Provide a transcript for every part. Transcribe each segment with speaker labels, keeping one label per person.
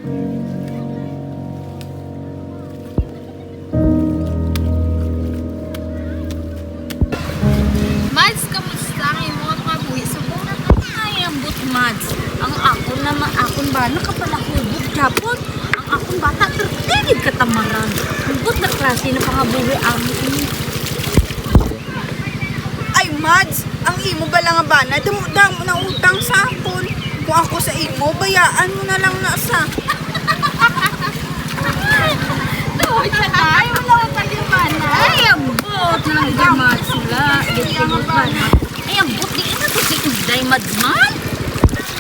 Speaker 1: Mads, kamusta kayo mo? Mabuhi sa muna ka ay ambot, Mads. Ang akon naman, akon ba, nakapalahubog Japon. Ang akon bata, tertigid katamaran. Ambot na klase na pangabuhi amin.
Speaker 2: Ay, Mads, ang imo ba lang ba na damo na utang sa akon? Kung ako sa imo, bayaan mo na lang na sa.
Speaker 1: Tawag siya tayo, wala ka palibana. Ay, ambot. Lang di Mads sila. Ay, ambot, di ina to si Uday, Mads man.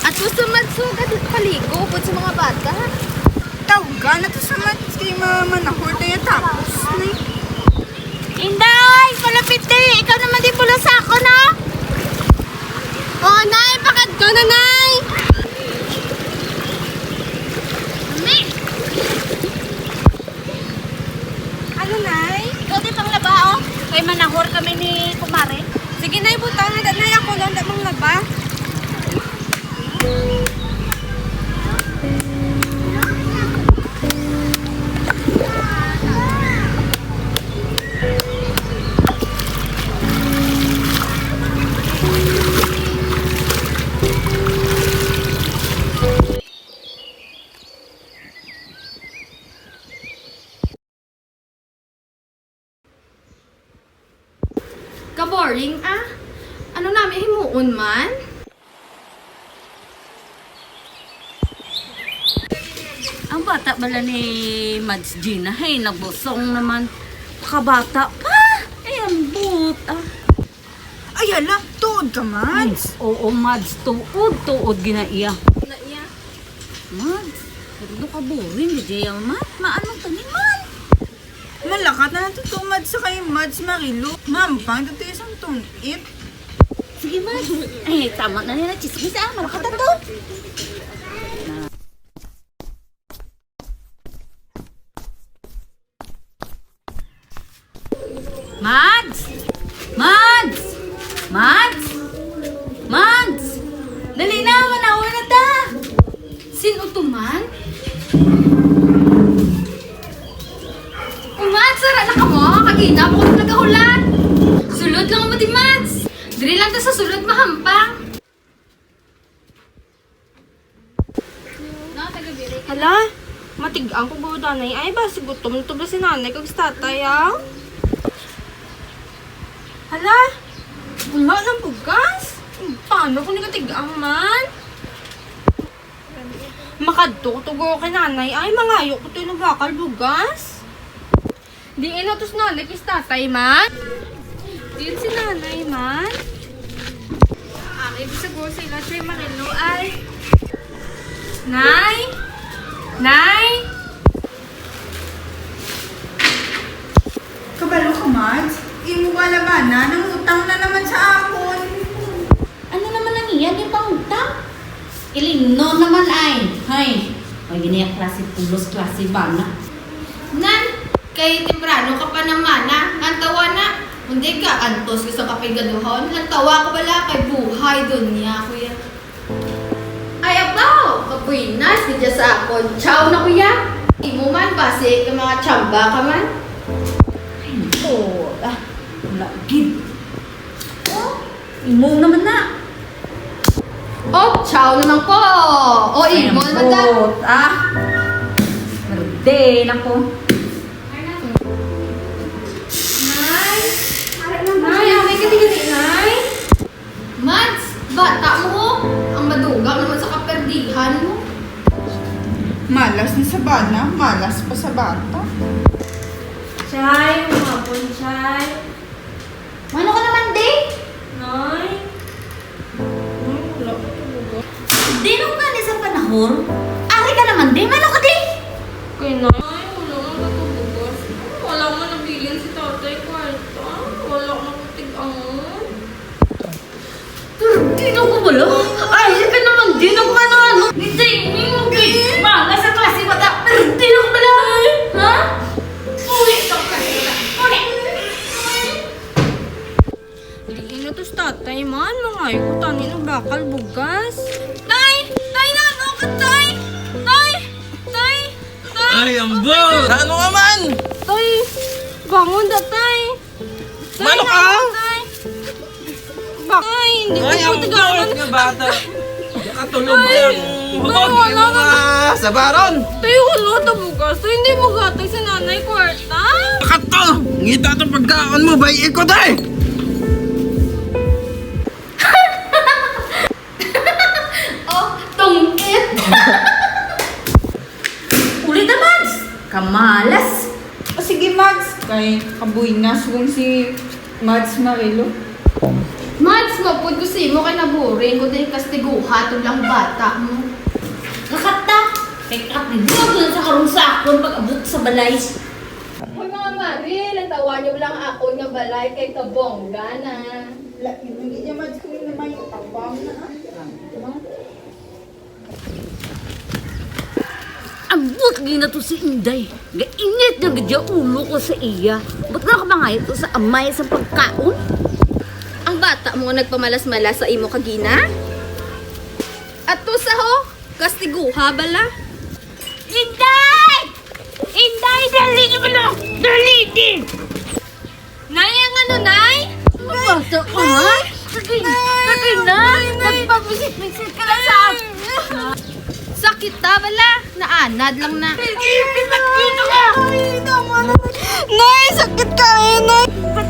Speaker 1: At gusto Mads, gadit paligo po sa mga bata.
Speaker 2: Tawga na to sa Mads kay manahor tayo tapos na.
Speaker 1: Inday, palapit eh. Ikaw naman di pula sa ako, no? Oh, Nay, pakad ko na, Nay. Mami.
Speaker 2: Ano, Nay?
Speaker 1: Ikaw di pang laba, oh. Kay manahor kami ni Kumare.
Speaker 2: Sige, Nay, butang na Nay ako lang damang laba.
Speaker 1: Ka-boring, ah. Ano namin himuon man? Ang bata bala ni Mads Gina, hey, nagbusong naman. Kabata pa! Ay, ang but, ah.
Speaker 2: Ay, ala, tuod ka, Mads.
Speaker 1: Oo, Mads, tuod ginaiya. Ginaiya? Mads, pero ka boring, di yan, Mads. Maanong taniman?
Speaker 2: Malakat na natutumad sa kay Mads Marilo. Mampang, dito isang tunit.
Speaker 1: Sige, Mads. Eh, tama na nila, chismis, ah. Malakat na to. Mads! Mads! Mads! Mads! Dali na, manawa na ta! Sino to, man? Oh, Mads, sara na ka mo. Kagina po kung nagahulat. Sulod lang mo di, Mads. Dili lang ta sa sulod mahampang. No, taga-biri.
Speaker 3: Hala, matigang ko buda na ay ba si gutom nito ba si nanay kag si tatay ah? Hala, wala ng bugas. Paano kung nagatigang man? Makadto to go kay nanay ay mangayo ko to yung bakal bugas. Di inotos nanay kay si tatay man. Di si nanay man. Ay, bisa go sila siya marino ay. Nay! Nay!
Speaker 2: Kabalo ka, Mads? Imo ba labanan? Nangutang na naman sa akon.
Speaker 1: Ano naman ang iyan yung pangutang? Ilino naman ay. Hay, may ginaya klase pulos, klase bana. Nan, kay temprano ka pa naman na. Nantawa na. Hindi ka antos ka sa kapigaduhon. Nantawa ka bala kay buhay dun niya, kuya. Ay, abaw! Kapuinas, di dyan sa akon. Chow na, kuya. Imo man, base ka mga tsamba ka man. Ay, nako. Lagid. Oh, imo naman na. Oh, chow naman po. Oh, imo naman na. Ah. Verde, nako. Nay! Nay, away ka din, Nay. Mads, bata mo. Ang madugang naman sa kaperdihan mo.
Speaker 2: Malas na sa bana, malas pa sa bata.
Speaker 3: Chay, umapon, Chay.
Speaker 1: Ano ka naman, Day?
Speaker 3: Nay? Wala ko to bugas.
Speaker 1: Di nung nga ni sa panahon. Ari ka naman, Day. Ano ka, Day?
Speaker 3: Kay Nay, wala nga to bugas. Wala mo nabilin si tatay kwarta. Wala ko nagtigang.
Speaker 1: Pero di na ko bala. Ay, ka naman, di na ko ano. Hindi, hindi. Mga sa klase bata. Pero di na ko bala. Ha? Uwi ka klase bata. Uwi.
Speaker 3: Hindi na to si tatay man. Mangayo ko tanin ng bakal bugas.
Speaker 1: Tay! Tay na! Ano ka, Tay? Tay!
Speaker 4: Ay, ambo! Ano ka man?
Speaker 3: Tay, bangon da, tay. Tay,
Speaker 4: Mano ka?
Speaker 3: tay. Tay, hindi ko
Speaker 4: Ay,
Speaker 3: po
Speaker 4: ambo!
Speaker 3: tagalan.
Speaker 4: Nga bata. Nakatulog yung hubog
Speaker 3: wala
Speaker 4: yung mga sabaron.
Speaker 3: Tay, wala ta bukas. Tay, hindi mo gatay sa nanay kwarta.
Speaker 4: Nakato! Ngita itong pagkaon mo, bay ikot eh!
Speaker 1: Oh, tungkit! Ulit na, Mads! Kamalas!
Speaker 2: O sige, Mads. Kay kabuy na suwong si Mads Marilo.
Speaker 1: Mads, mapod ko si mo kay naburing ko din kastiguha to lang bata mo. Kakata! Kay kapigod lang sa karong sakon pag abot sa balay.
Speaker 3: Hoy mga Maril, ang tawa niyo lang ako nga balay kay kabongga na.
Speaker 2: Hindi niya Mads kung naman yung tabang na.
Speaker 5: Ambot gina to si Inday. Gainit na gadya ulo ko sa iya. Ba't na kamangayat to sa amay sa pagkaon?
Speaker 3: Ang bata mo nagpamalas-malas sa imo kagina? At to sa ho, kastiguha bala.
Speaker 5: Inday! Inday, dali ka na! Dali din!
Speaker 3: Nay, ang ano, Nay?
Speaker 5: Bata ka ha? Sagay na! Nagpapisit-pisit ka lang sa
Speaker 3: Sakit ta bala, naanad lang na.
Speaker 5: Dito ka!
Speaker 2: Ay, tama na. Nay, sakit ka eh, Nay.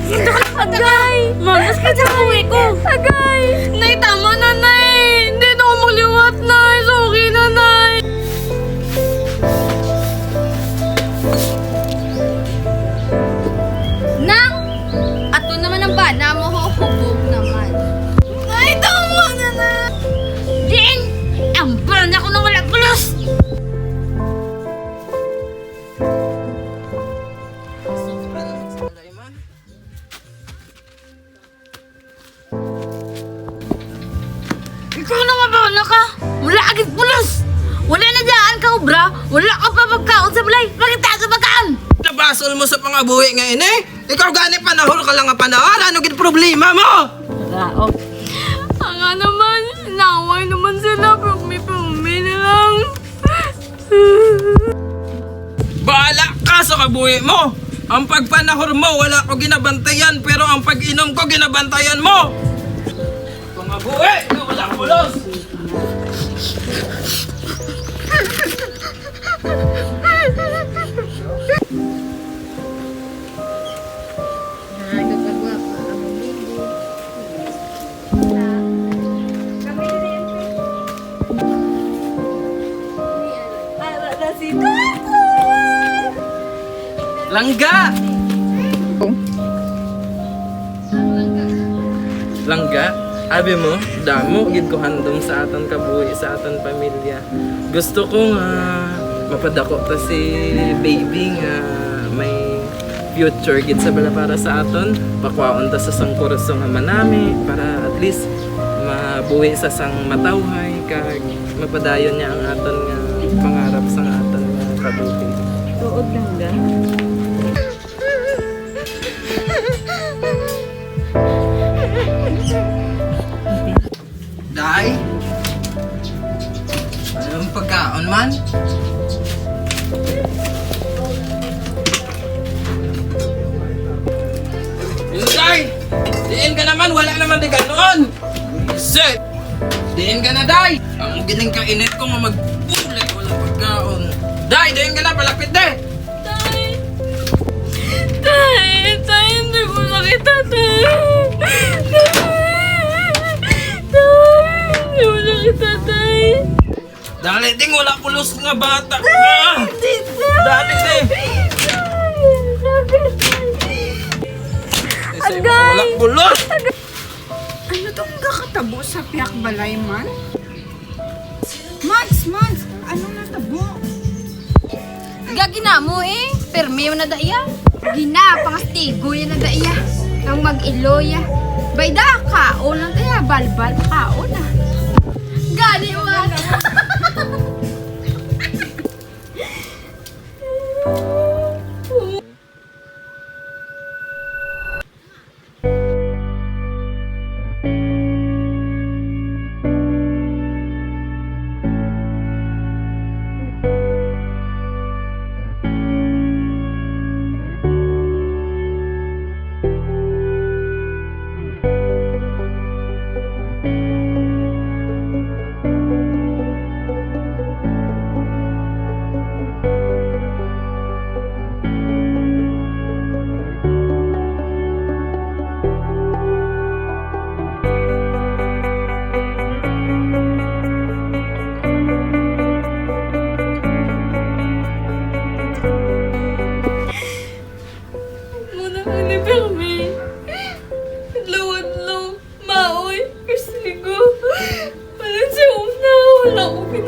Speaker 5: Dito ka lang agay! Manas ka sa buwi ko!
Speaker 3: Agay! Nay, tama na, Nay! Hindi na ako magliwat, Nay! Sorry na, Nay! Nang! Ato naman ang bana mo, huhubog naman. Nay, tama na, Nay!
Speaker 5: Din! Ang burn ako nang wala pulos! Ikaw na mabawala ka! Wala agad pulos! Wala na dyan ka, obra! Wala ka pa pagkaon sa balay! Bakit tayo sa pagkaan?
Speaker 4: Nabasol mo sa pangabuhi nga ini? Ikaw gani panahol ka lang nga panahol. Ano gid problema mo?
Speaker 3: Ang nga naman, sinaway naman sila, pumi na lang.
Speaker 4: Bahala ka sa kabuhi mo. Ang pagpanahor mo, wala ko ginabantayan. Pero ang pag-inom ko, ginabantayan mo. Pangabuhi, wala ko bulos. Langga! Langga? Abi mo, damo, gid ko handom sa aton kabuhi, sa aton pamilya. Gusto ko nga mapadako ta si baby nga may future gid sa bala para sa aton. Pakwaon ta sa sang kurso nga manami para at least mabuhi sa sang matawhay kag mapadayon niya ang aton nga pangarap sa aton nga kabuhi.
Speaker 2: Tuod lang da.
Speaker 4: Day? Anong pagkaon man? Day! Diin ka naman, wala naman di ganoon! Shit! Diin ka na, Day! Ang giling ka init ko nga magbulat, wala pagkaon. Day, diin ka na, palapit de!
Speaker 3: Tay! Tay! Tay! Hindi mo nakita, Tay! Tay! Hindi mo nakita, Tay!
Speaker 4: Dali, ding wala pulos nga bata ka! Dali, ding! Wala pulos!
Speaker 2: Ano tong kakatabo sa piyak balay man? Mads, ano natabo?
Speaker 3: Gagina mo eh! Permi mo na daiya! Gina! Pangastigo yan na daiya! Nang mag-iloya! Bayda! Kaon lang daiya! Balbal! Kaon na! Gani man!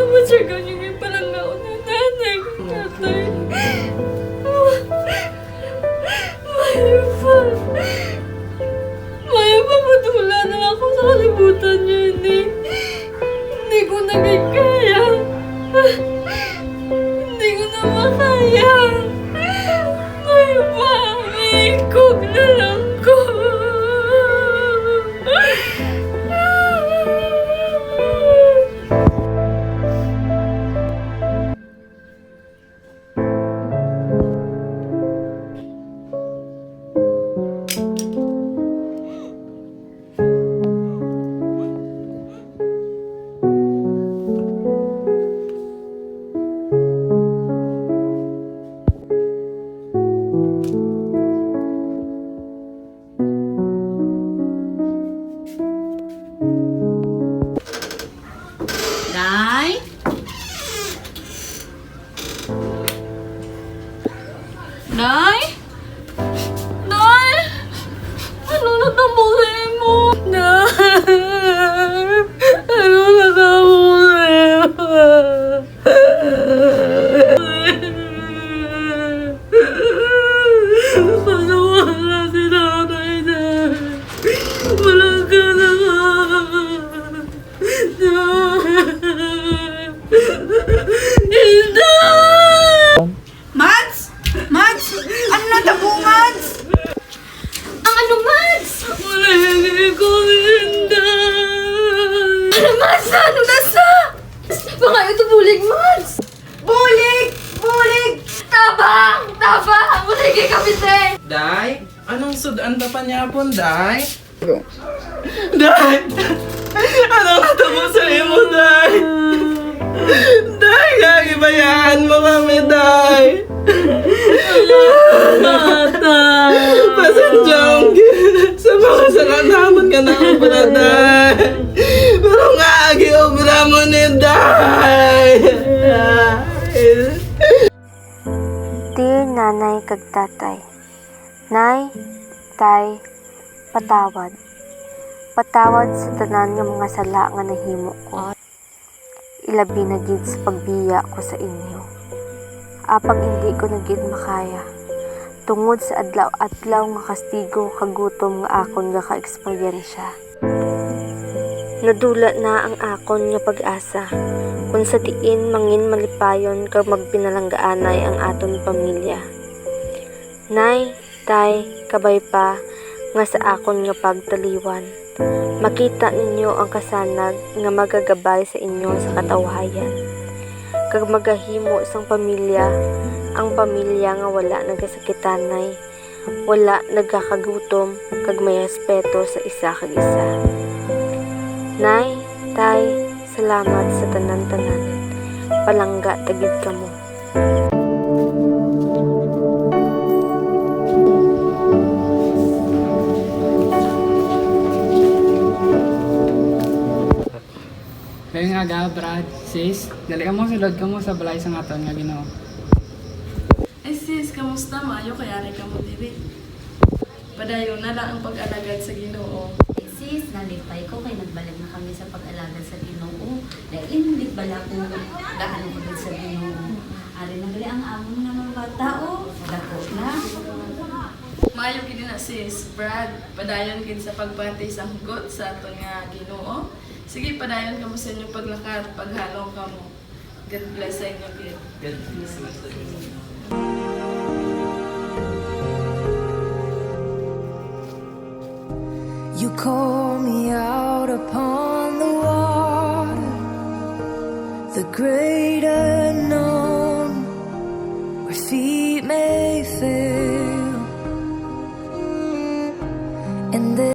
Speaker 3: naman siya ganyan yung palanggaon ng nanay ko, tatay. Maya pa. Maya pa, matula na ako sa kalibutan niya, eh. Hindi ko na kaya. Hindi ko na makaya. Maya pa, ikog na lang ko.
Speaker 1: Nay? Nay? Nay? Ano natamuli mo? Nay? Ano natamuli mo? Paano wala si nanay na? Walang ka na nga.
Speaker 2: Mads! Mads! Ano na tabo, Mads?
Speaker 3: Ang ano, Mads?
Speaker 1: Malagi ko Inday.
Speaker 3: Ano, Mads? Ano nasa? Baka ito bulig, Mads.
Speaker 2: Bulig! Bulig!
Speaker 3: Tabang! Tabang! Buligay kami, te!
Speaker 4: Day, anong sudan pa niya po, Day? Day! Anong natabo sa imo, Day? Day, gagibayaan mo kami, Day!
Speaker 1: Bata.
Speaker 4: Pasadyong sa mga sakanaman ka na obra, Day! Pero nga, agi-obra mo ni Day!
Speaker 6: Dear Nanay kag Tatay, Nay, Tay, patawad. Patawad sa tanan nga mga sala nga nahimo ko. Ilabi na gid sa pagbiya ko sa inyo. Apang hindi ko na gid makaya. Tungod sa adlaw-adlaw nga kastigo kagutom nga akon nga ka-eksperyensya. Nadula na ang akon nga pag-asa. Kung sa tiin mangin malipayon kag magpinalanggaanay ang aton pamilya. Nay, Tay, kabay pa nga sa akon nga pagtaliwan. Makita ninyo ang kasanag nga magagabay sa inyo sa katawhayan. Kag magahimo sang pamilya, ang pamilya nga wala nagasakitanay, wala nagkakagutom, kag may respeto sa isa kag isa. Nay, Tay, salamat sa tanan-tanan. Palangga tagid kamo.
Speaker 7: Kaya nga ga, Brad, sis, dali ka mo sulod ka mo sa balay sa ngaton nga Ginoo.
Speaker 8: Ay sis, kamusta? Maayo kaya rin ka mo diri. Padayon na lang ang pag-alagad sa Ginoo.
Speaker 1: Sis, nalipay ko kay nagbalik na kami sa pag-alaga sa Ginoo. Dahil hindi bala ko gaano ko din sa Ginoo. Ari na gali ang amo nga mga bata o. Dako na.
Speaker 8: Maayo gid na sis, Brad, padayon gid sa pagbati sa hugot sa aton nga Ginoo. Sige, padayon kamo sa inyong paglakad, paghalong kamo. God bless sa inyo, kid.
Speaker 4: God bless you.
Speaker 9: You call me out upon the water, the great unknown, where feet may fail.